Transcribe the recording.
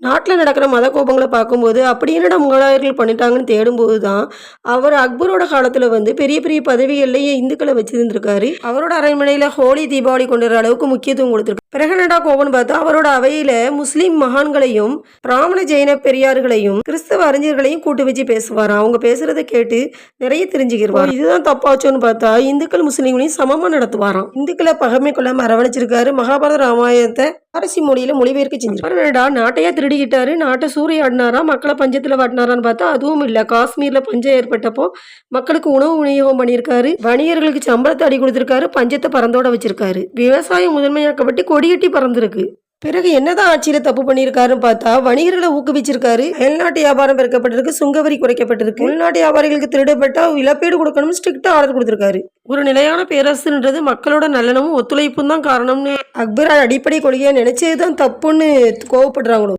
நாட்டில் நடக்கிற மத கோபங்களை பார்க்கும்போது அப்படி என்னடா முகலாயர்கள் பண்ணிட்டாங்கன்னு தேடும்போது தான் அவர் அக்பரோட காலத்தில் வந்து பெரிய பெரிய பதவிகள்லேயே இந்துக்களை வச்சிருந்திருக்காரு. அவரோட அரண்மனையில் ஹோலி தீபாவளி கொண்டுற அளவுக்கு முக்கியத்துவம் கொடுத்துருக்காரு. பிறகு என்னடா கோபம்னு பார்த்தா அவரோட அவையில் முஸ்லீம் மகான்களையும் பிராமண ஜெயின பெரியார்களையும் கிறிஸ்தவ அறிஞர்களையும் கூட்டு வச்சு பேசுவாராம். அவங்க பேசுறதை கேட்டு நிறைய தெரிஞ்சுக்கிடுவார். இதுதான் தப்பாச்சோன்னு பார்த்தா இந்துக்கள் முஸ்லீம்களையும் சமமாக நடத்துவாராம். இந்துக்களை பகமை கொள்ளாம அரவணைச்சிருக்காரு. மகாபாரத ராமாயணத்தை அரசி மொழியில மொழிபெயர்க்க செஞ்சிருக்காரு. நாட்டையா திருடிக்கிட்டாரு, நாட்டை சூறையாடினாரா, மக்களை பஞ்சத்துல வாட்டினாரான்னு பார்த்தா அதுவும் இல்ல. காஷ்மீர்ல பஞ்சம் ஏற்பட்டப்போ மக்களுக்கு உணவு விநியோகம் பண்ணியிருக்காரு. வணிகர்களுக்கு சம்பளத்தை அடி கொடுத்திருக்காரு. பஞ்சத்தை பறந்தோட வச்சிருக்காரு. விவசாயம் முதன்மையாக்கப்பட்டு கொடிகட்டி பறந்துருக்கு. பிறகு என்னதான் ஆட்சியில தப்பு பண்ணியிருக்காருன்னு பார்த்தா வணிகர்களை ஊக்குவிச்சிருக்காரு. அயல்நாட்டு வியாபாரம் பெருக்கப்பட்டிருக்கு, சுங்கவரி குறைக்கப்பட்டிருக்கு. உள்நாட்டு வியாபாரிகளுக்கு திருடப்பட்டா இழப்பீடு கொடுக்கணும், ஸ்ட்ரிக்டா ஆர்டர் கொடுத்திருக்காரு. ஒரு நிலையான பேரரசுன்றது மக்களோட நல்லனமும் ஒத்துழைப்பும் தான் காரணம்னு அக்பர் அடிப்படை கொள்கையா நினைச்சதுதான் தப்புன்னு கோவப்படுறாங்களோ.